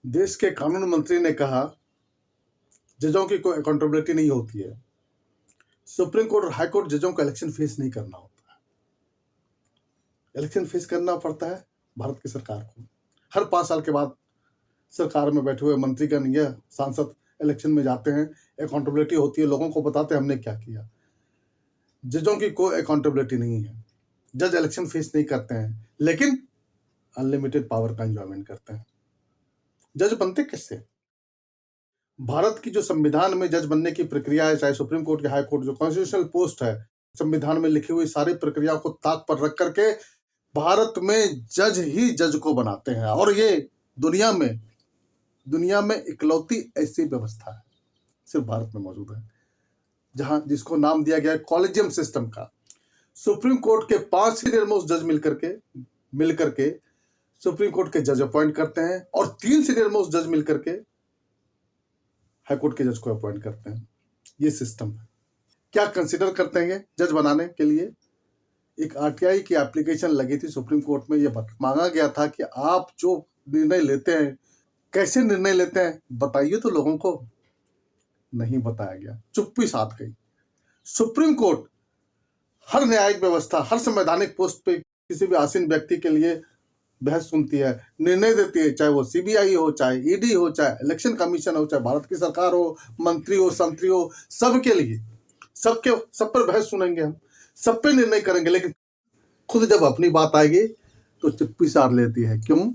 देश के कानून मंत्री ने कहा, जजों की कोई अकाउंटेबिलिटी नहीं होती है। सुप्रीम कोर्ट और हाई कोर्ट जजों को इलेक्शन फेस नहीं करना होता है। इलेक्शन फेस करना पड़ता है भारत की सरकार को। हर 5 साल के बाद सरकार में बैठे हुए मंत्रीगण या सांसद इलेक्शन में जाते हैं, अकाउंटेबिलिटी होती है, लोगों को बताते हैं हमने क्या किया। जजों की कोई अकाउंटेबिलिटी नहीं है। जज इलेक्शन फेस नहीं करते हैं, लेकिन अनलिमिटेड पावर का एंजॉयमेंट करते हैं। जज बनते किससे? भारत की जो संविधान में जज बनने की प्रक्रिया है, चाहे सुप्रीम कोर्ट या हाई कोर्ट, जो कॉन्स्टिट्यूशनल पोस्ट है, संविधान में लिखी हुई सारी प्रक्रियाओं को ताक पर रख करके भारत में जज ही जज को बनाते हैं। और ये दुनिया में इकलौती ऐसी व्यवस्था है, सिर्फ भारत में मौजूद है, जहां जिसको नाम दिया गया है कॉलेजियम सिस्टम का। सुप्रीम कोर्ट के 5 सीनियर मोस्ट जज मिलकर के सुप्रीम कोर्ट के जज अपॉइंट करते हैं और 3 सीनियर मोस्ट जज मिलकर के हाई कोर्ट के जज को अपॉइंट करते हैं। ये सिस्टम है। क्या कंसिडर करते हैं जज बनाने के लिए? एक आरटीआई की एप्लीकेशन लगी थी सुप्रीम कोर्ट में। यह मांगा गया था कि आप जो निर्णय लेते हैं, कैसे निर्णय लेते हैं, बताइए तो लोगों को। नहीं बताया गया, चुप्पी साध गई। सुप्रीम कोर्ट हर न्यायिक व्यवस्था, हर संवैधानिक पोस्ट पे किसी भी आसीन व्यक्ति के लिए बहस सुनती है, निर्णय देती है, चाहे वो सीबीआई हो, चाहे ईडी हो, चाहे इलेक्शन कमीशन हो, चाहे भारत की सरकार हो, मंत्री हो, संतरी हो, सबके लिए सब पर बहस सुनेंगे हम, सब पे निर्णय करेंगे। लेकिन खुद जब अपनी बात आएगी तो चुप्पी साध लेती है। क्यों?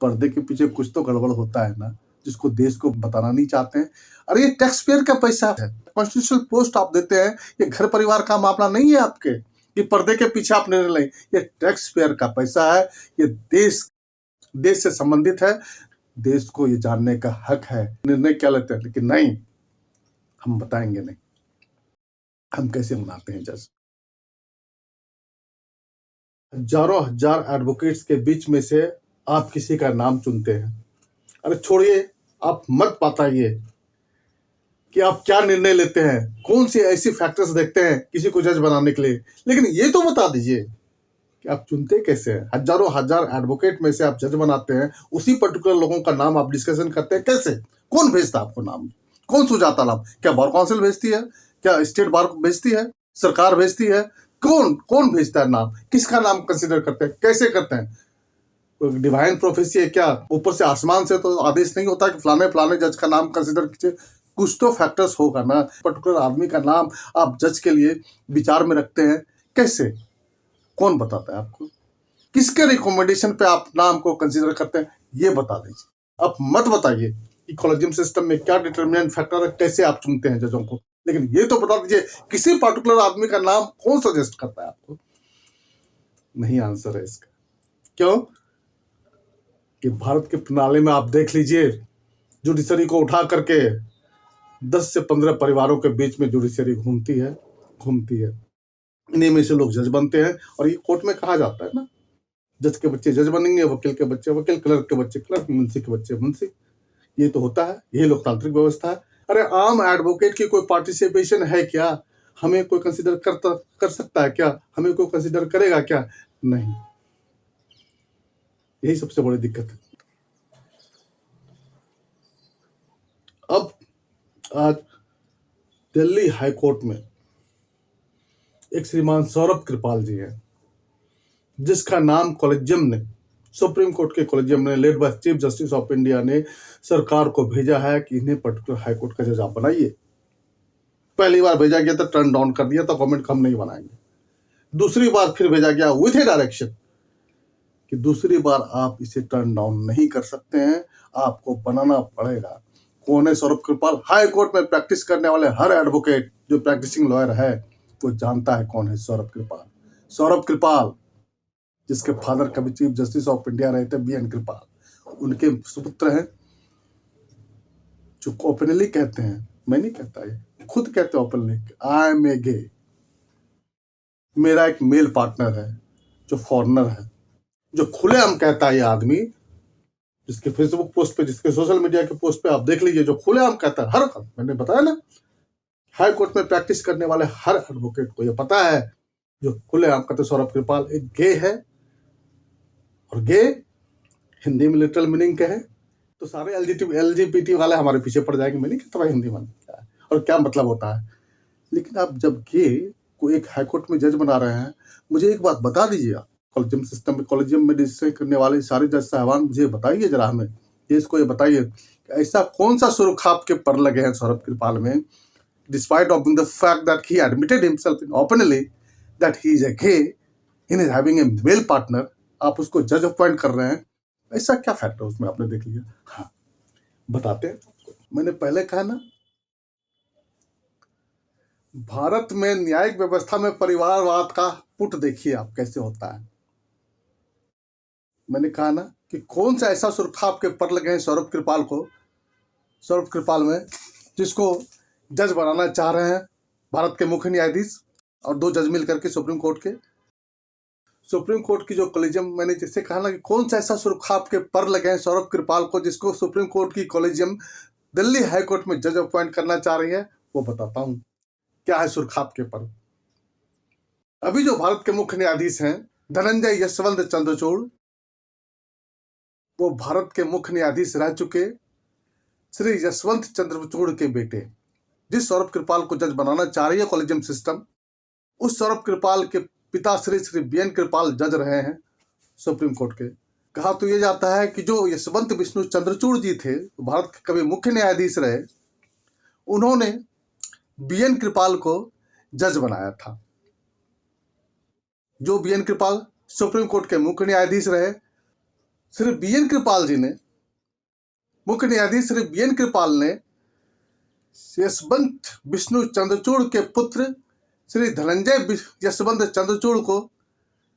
पर्दे के पीछे कुछ तो गड़बड़ होता है ना, जिसको देश को बताना नहीं चाहते हैं। अरे ये टैक्स पेयर का पैसा है, कॉन्स्टिट्यूशनल पोस्ट आप देते हैं, ये घर परिवार का मामला नहीं है आपके, ये पर्दे के पीछे आप निर्णय लें। ये टैक्स पेयर का पैसा है, ये देश से संबंधित है, देश को ये जानने का हक है। निर्णय क्या लेते हैं, लेकिन नहीं, हम बताएंगे नहीं, हम कैसे मनाते हैं जज। हजारों हजार एडवोकेट्स के बीच में से आप किसी का नाम चुनते हैं। अरे छोड़िए, आप मत बताइए कि आप क्या निर्णय लेते हैं, कौन सी ऐसी फैक्टर्स देखते हैं किसी को जज बनाने के लिए, लेकिन ये तो बता दीजिए कि आप चुनते कैसे हैं। हजारों हजार एडवोकेट में से आप जज बनाते हैं, उसी पर्टिकुलर लोगों का नाम आप डिस्कशन करते हैं। कैसे? कौन भेजता है आपको नाम? कौन सुझाता नाम? क्या बार काउंसिल भेजती है? क्या स्टेट बार भेजती है? सरकार भेजती है? कौन भेजता है नाम? किसका नाम कंसिडर करते हैं? कैसे करते हैं? डिवाइन प्रोफेसी है क्या? ऊपर से आसमान से तो आदेश नहीं होता कि फलाने जज का नाम कंसिडर कीजिए। कुछ तो फैक्टर्स होगा ना। पर्टिकुलर आदमी का नाम आप जज के लिए विचार में रखते हैं। कैसे? कौन बताता है आपको? किसके रिकमेंडेशन पे आप नाम को कंसीडर करते हैं, ये बता दीजिए। आप मत बताइए कि कॉलेजियम सिस्टम में क्या डिटर्मिनेंट फैक्टर है, कैसे आप चुनते हैं जजों को, लेकिन ये तो बता दीजिए किसी पर्टिकुलर आदमी का नाम कौन सजेस्ट करता है आपको। नहीं आंसर है इसका। क्यों? कि भारत के प्रणाली में आप देख लीजिए, जुडिशरी को उठा करके 10 से 15 परिवारों के बीच में जुडिशरी घूमती है। इन्हीं में से लोग जज बनते हैं। और ये कोर्ट में कहा जाता है ना, जज के बच्चे जज बनेंगे, वकील के बच्चे वकील, क्लर्क के बच्चे क्लर्क, मुंशी के बच्चे मुंशी। ये तो होता है, यही लोकतांत्रिक व्यवस्था है। अरे आम एडवोकेट की कोई पार्टिसिपेशन है क्या? हमें कोई कंसिडर कर सकता है क्या? हमें कोई कंसिडर करेगा क्या? नहीं। यही सबसे बड़ी दिक्कत है। अब आज दिल्ली हाई कोर्ट में एक श्रीमान सौरभ कृपाल जी हैं, जिसका नाम कॉलेजियम ने, सुप्रीम कोर्ट के कॉलेजियम ने, led by chief justice of India ने सरकार को भेजा है कि इन्हें पर्टिकुलर हाई कोर्ट का जज आप बनाइए। पहली बार भेजा गया था, टर्न डाउन कर दिया था, गवर्नमेंट हम नहीं बनाएंगे। दूसरी बार फिर भेजा गया विथ ए डायरेक्शन कि दूसरी बार आप इसे टर्न डाउन नहीं कर सकते हैं, आपको बनाना पड़ेगा। कौन है सौरभ कृपाल? हाई कोर्ट में प्रैक्टिस करने वाले हर एडवोकेट जो प्रैक्टिसिंग लॉयर है वो जानता है कौन है सौरभ कृपाल। सौरभ कृपाल, जिसके फादर कभी चीफ जस्टिस ऑफ इंडिया रहे थे, BN कृपाल, उनके सुपुत्र हैं, जो ओपनली कहते हैं, मैं नहीं कहता, ये खुद कहते हैं ओपनली, आई एम ए गे। मेरा एक मेल पार्टनर है जो फॉरेनर है, जो खुलेआम कहता है। ये आदमी, जिसके फेसबुक पोस्ट पे, जिसके सोशल मीडिया के पोस्ट पे आप देख लीजिए, जो खुलेआम कहता है हर, मैंने बताया ना, हाई कोर्ट में प्रैक्टिस करने वाले हर एडवोकेट को यह पता है, जो खुलेआम कहते सौरभ कृपाल एक गे है। और गे हिंदी में लिटरल मीनिंग क्या है? तो सारे LGBT वाले हमारे पीछे पड़ जाएंगे। मैं नहीं कहता भाई हिंदी में क्या है और क्या मतलब होता है, लेकिन आप जब ये कोई एक हाईकोर्ट में जज बना रहे हैं, मुझे एक बात बता दीजिए आप, कॉलेजियम सिस्टम में, कॉलेजियम में डिसीजन करने वाले सारे जज साहबान, मुझे बताइए जरा, हमें इसको ये बताइए कि ऐसा कौन सा सुरखाप के पर लगे हैं सौरभ कृपाल में, despite of the fact that he admitted himself openly that he is a gay, he is having a male partner, आप उसको जज अपॉइंट कर रहे हैं। ऐसा क्या फैक्टर उसमें आपने देख लिया? हाँ, बताते हैं। मैंने पहले कहा ना, भारत में न्यायिक व्यवस्था में परिवारवाद का पुट देखिए आप कैसे होता है। मैंने कहा ना कि कौन सा ऐसा सुरखाप के पर लगे हैं सौरभ कृपाल में, जिसको जज बनाना चाह रहे हैं भारत के मुख्य न्यायाधीश और 2 जज मिलकर के सुप्रीम कोर्ट की जो कॉलेजियम, मैंने जैसे कहा ना कि कौन सा ऐसा सुरखाप के पर लगे हैं सौरभ कृपाल को, जिसको सुप्रीम कोर्ट की कॉलेजियम दिल्ली हाई कोर्ट में जज अपॉइंट करना चाह रही है, वो बताता हूं क्या है सुरखाप के पर। अभी जो भारत के मुख्य न्यायाधीश हैं धनंजय यशवंत चंद्रचूड़, वो भारत के मुख्य न्यायाधीश रह चुके श्री यशवंत चंद्रचूड़ के बेटे, जिस सौरभ कृपाल को जज बनाना चाह रही है कॉलेजियम सिस्टम, उस सौरभ कृपाल के पिता श्री BN कृपाल जज रहे हैं सुप्रीम कोर्ट के। कहा तो ये जाता है कि जो यशवंत विष्णु चंद्रचूड़ जी थे, भारत के कभी मुख्य न्यायाधीश रहे, उन्होंने BN कृपाल को जज बनाया था। जो BN कृपाल सुप्रीम कोर्ट के मुख्य न्यायाधीश रहे, श्री BN कृपाल जी ने, मुख्य न्यायाधीश श्री BN कृपाल ने यशवंत विष्णु चंद्रचूड़ के पुत्र श्री धनंजय यशवंत चंद्रचूड़ को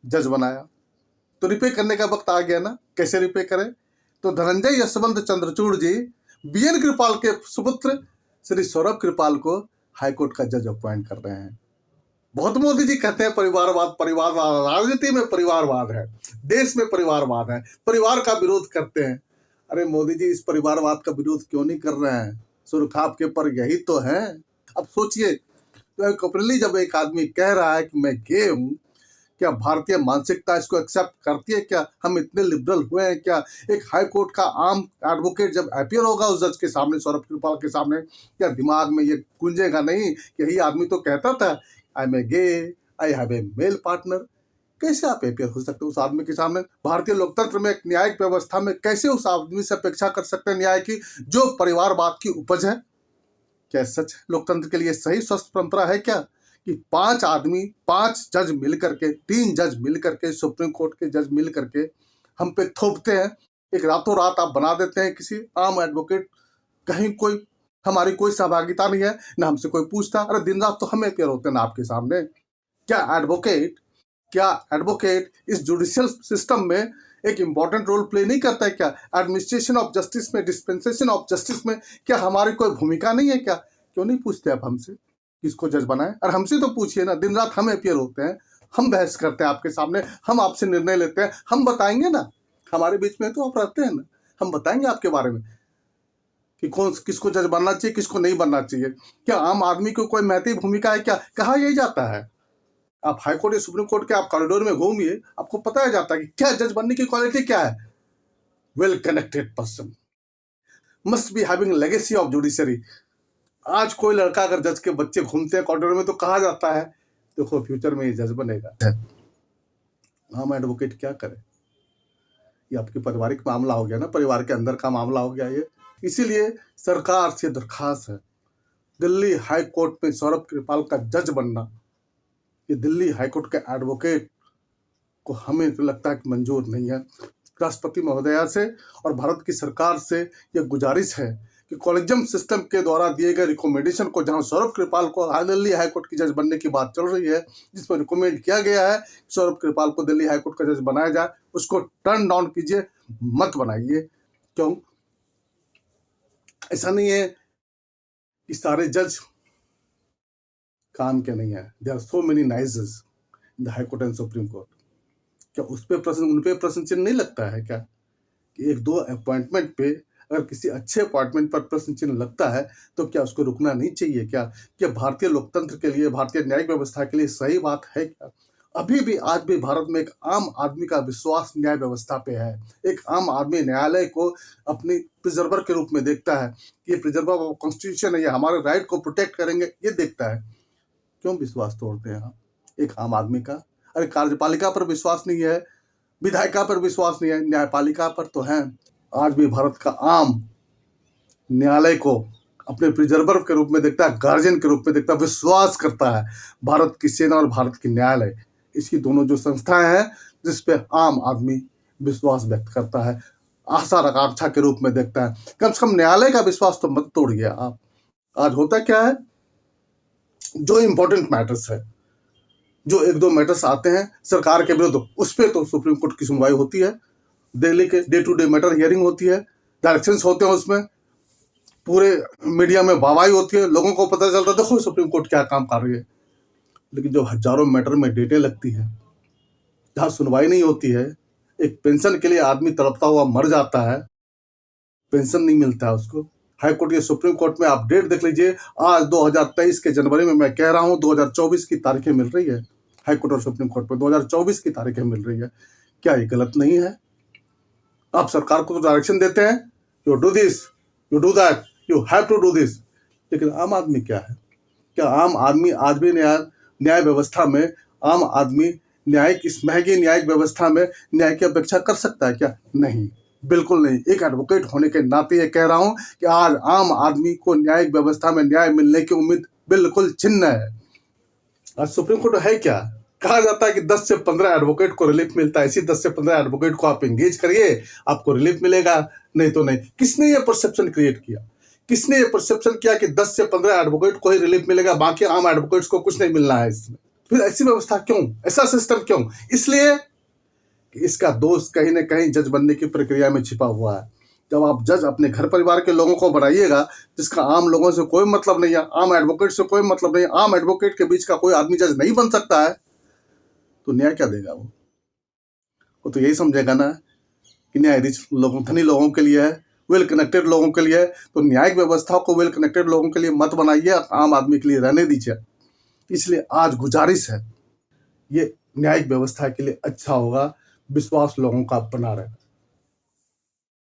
जज बनाया। तो रिपे करने का वक्त आ गया ना, कैसे रिपे करें? तो धनंजय यशवंत चंद्रचूड़ जी BN कृपाल के सुपुत्र श्री सौरभ कृपाल को हाईकोर्ट का जज अपॉइंट कर रहे हैं। बहुत मोदी जी कहते हैं परिवारवाद, राजनीति में परिवारवाद है, देश में परिवारवाद है, परिवार का विरोध करते हैं। अरे मोदी जी, इस परिवारवाद का विरोध क्यों नहीं कर रहे हैं? सुरखाप के पर यही तो है। अब सोचिए, तो कपरली जब एक आदमी कह रहा है कि मैं गे हूं, क्या भारतीय मानसिकता इसको एक्सेप्ट करती है? क्या हम इतने लिबरल हुए हैं? क्या एक हाई कोर्ट का आम एडवोकेट जब अपीयर होगा उस जज के सामने, सौरभ कृपाल के सामने, क्या दिमाग में ये गूंजेगा नहीं कि यही आदमी तो कहता था I am a gay, I have a male partner? कैसे आप अपीयर हो सकते हो उस आदमी के सामने? भारतीय लोकतंत्र में, एक न्यायिक व्यवस्था में कैसे उस आदमी से अपेक्षा कर सकते हैं न्याय की, जो परिवारवाद की उपज है? क्या सच लोकतंत्र के लिए सही स्वस्थ परंपरा है क्या कि 5 आदमी, 5 जज मिलकर के, 3 जज मिलकर के, सुप्रीम कोर्ट के जज मिल करके हम पे थोपते हैं? एक रातों रात आप बना देते हैं किसी आम एडवोकेट, कहीं कोई हमारी कोई सहभागिता नहीं है, ना हमसे कोई पूछता। अरे दिन रात तो हमें अपीयर होते हैं ना आपके सामने। क्या एडवोकेट इस जुडिशियल सिस्टम में एक इंपॉर्टेंट रोल प्ले नहीं करता है क्या? एडमिनिस्ट्रेशन ऑफ जस्टिस में, डिस्पेंसेशन ऑफ जस्टिस में क्या हमारी कोई भूमिका नहीं है क्या? क्यों नहीं पूछते आप हमसे किसको जज बनाए? और हमसे तो पूछिए ना, दिन रात हम अपीयर होते हैं, हम बहस करते हैं आपके सामने, हम आपसे निर्णय लेते हैं, हम बताएंगे ना, हमारे बीच में तो आप रहते हैं ना, हम बताएंगे आपके बारे में कि किसको जज बनना चाहिए, किसको नहीं बनना चाहिए। क्या आम आदमी को कोई महत्वपूर्ण भूमिका है क्या? कहा यही जाता है। आप हाई कोर्ट या सुप्रीम कोर्ट के आप कॉरिडोर में घूमिए, आपको पता जाता है कि क्या जज बनने की क्वालिटी क्या है। Well connected person must be having legacy of judiciary. आज कोई लड़का अगर जज के बच्चे घूमते हैं कॉरिडोर में तो कहा जाता है देखो फ्यूचर में ये जज बनेगा। हम एडवोकेट क्या करें? ये आपके पारिवारिक मामला हो गया ना, परिवार के अंदर का मामला हो गया ये। इसीलिए सरकार से दरखास्त है, दिल्ली हाई कोर्ट में सौरभ कृपाल का जज बनना, ये दिल्ली हाईकोर्ट के एडवोकेट को हमें तो लगता है कि मंजूर नहीं है। राष्ट्रपति महोदया से और भारत की सरकार से यह गुजारिश है कि कॉलेजियम सिस्टम के द्वारा दिए गए रिकमेंडेशन को, जहां सौरभ कृपाल को दिल्ली हाईकोर्ट की जज बनने की बात चल रही है, जिसमें रिकमेंड किया गया है सौरभ कृपाल को दिल्ली हाईकोर्ट का जज बनाया जाए, उसको टर्न डाउन कीजिए, मत बनाइए। क्यों? ऐसा नहीं है कि सारे जज काम के नहीं है। There are so many nieces in the high court and supreme court. क्या उन पे प्रश्न चिन्ह नहीं लगता है क्या कि 1-2 अपॉइंटमेंट पे अगर किसी अच्छे अपॉइंटमेंट पर प्रश्न चिन्ह लगता है तो क्या उसको रुकना नहीं चाहिए क्या? क्या भारतीय लोकतंत्र के लिए, भारतीय न्यायिक व्यवस्था के लिए सही बात है क्या? अभी भी आज भी भारत में एक आम आदमी का विश्वास न्याय व्यवस्था पे है। एक आम आदमी न्यायालय को अपनी प्रिजर्वर के रूप में देखता है कि ये प्रिजर्वर ऑफ कॉन्स्टिट्यूशन है, ये हमारे राइट को प्रोटेक्ट करेंगे, ये देखता है। क्यों विश्वास तोड़ते हैं आप एक आम आदमी का? अरे कार्यपालिका पर विश्वास नहीं है, विधायिका पर विश्वास नहीं है, न्यायपालिका पर तो है। आज भी भारत का आम न्यायालय को अपने प्रिजर्वर के रूप में देखता है, गार्जियन के रूप में देखता है, विश्वास करता है। भारत की सेना और भारत की न्यायालय, इसकी दोनों जो संस्थाएं हैं जिस पे आम आदमी विश्वास व्यक्त करता है, आशा आकांक्षा के रूप में देखता है। कम से कम न्यायालय का विश्वास तो मत तोड़िए आप। आज होता क्या है, जो इंपॉर्टेंट मैटर्स है, जो एक दो मैटर्स आते हैं सरकार के विरुद्ध, उस पर तो सुप्रीम कोर्ट की सुनवाई होती है। दिल्ली के day to day matter hearing होती है, डायरेक्शंस होते हैं, उसमें पूरे मीडिया में वाहवाही होती है, लोगों को पता चलता है देखो सुप्रीम कोर्ट क्या काम कर रही है। लेकिन जो हजारों मैटर में डेटें लगती है, जहाँ सुनवाई नहीं होती है, एक पेंशन के लिए आदमी तड़पता हुआ मर जाता है, पेंशन नहीं मिलता है उसको। हाई कोर्ट या सुप्रीम कोर्ट में आप डेट देख लीजिए, आज 2023 के जनवरी में मैं कह रहा हूँ 2024 की तारीखें मिल रही है। हाई कोर्ट और सुप्रीम कोर्ट में 2024 की तारीखें मिल रही है। क्या ये गलत नहीं है? आप सरकार को तो डायरेक्शन देते हैं, you do this, you do that, you have to do this. लेकिन आम आदमी क्या है? क्या आम आदमी आज भी न्याय व्यवस्था में, आम आदमी न्यायिक, इस महंगी न्यायिक व्यवस्था में न्याय की अपेक्षा कर सकता है क्या? नहीं, बिल्कुल नहीं। एक एडवोकेट होने के नाते ये कह रहा हूं कि आज आम आदमी को न्यायिक व्यवस्था में न्याय मिलने की उम्मीद बिल्कुल छिन्न है। आज सुप्रीम कोर्ट है क्या? कहा जाता है कि 10 से 15 एडवोकेट को रिलीफ मिलता है। इसी 10 से 15 एडवोकेट को आप एंगेज करिए, आपको रिलीफ मिलेगा, नहीं तो नहीं। किसने ये परसेप्शन क्रिएट किया? किसने ये परसेप्शन किया कि 10 से 15 एडवोकेट को ही रिलीफ मिलेगा, बाकी आम एडवोकेट्स को कुछ नहीं मिलना है इसमें? फिर ऐसी व्यवस्था क्यों, ऐसा सिस्टम क्यों? इसलिए कि इसका दोष कहीं ना कहीं जज बनने की प्रक्रिया में छिपा हुआ है। जब आप जज अपने घर परिवार के लोगों को बनाइएगा, जिसका आम लोगों से कोई मतलब नहीं है, आम एडवोकेट से कोई मतलब नहीं है, आम एडवोकेट के बीच का कोई आदमी जज नहीं बन सकता है, तो न्याय क्या देगा वो तो यही समझेगा ना कि न्याय रिच लोगों, धनी लोगों के लिए है, वेल कनेक्टेड लोगों के लिए है। तो न्यायिक व्यवस्था को वेल कनेक्टेड लोगों के लिए मत बनाइए, आम आदमी के लिए रहने दीजिए। इसलिए आज गुजारिश है, ये न्यायिक व्यवस्था के लिए अच्छा होगा, विश्वास लोगों का बना रहे।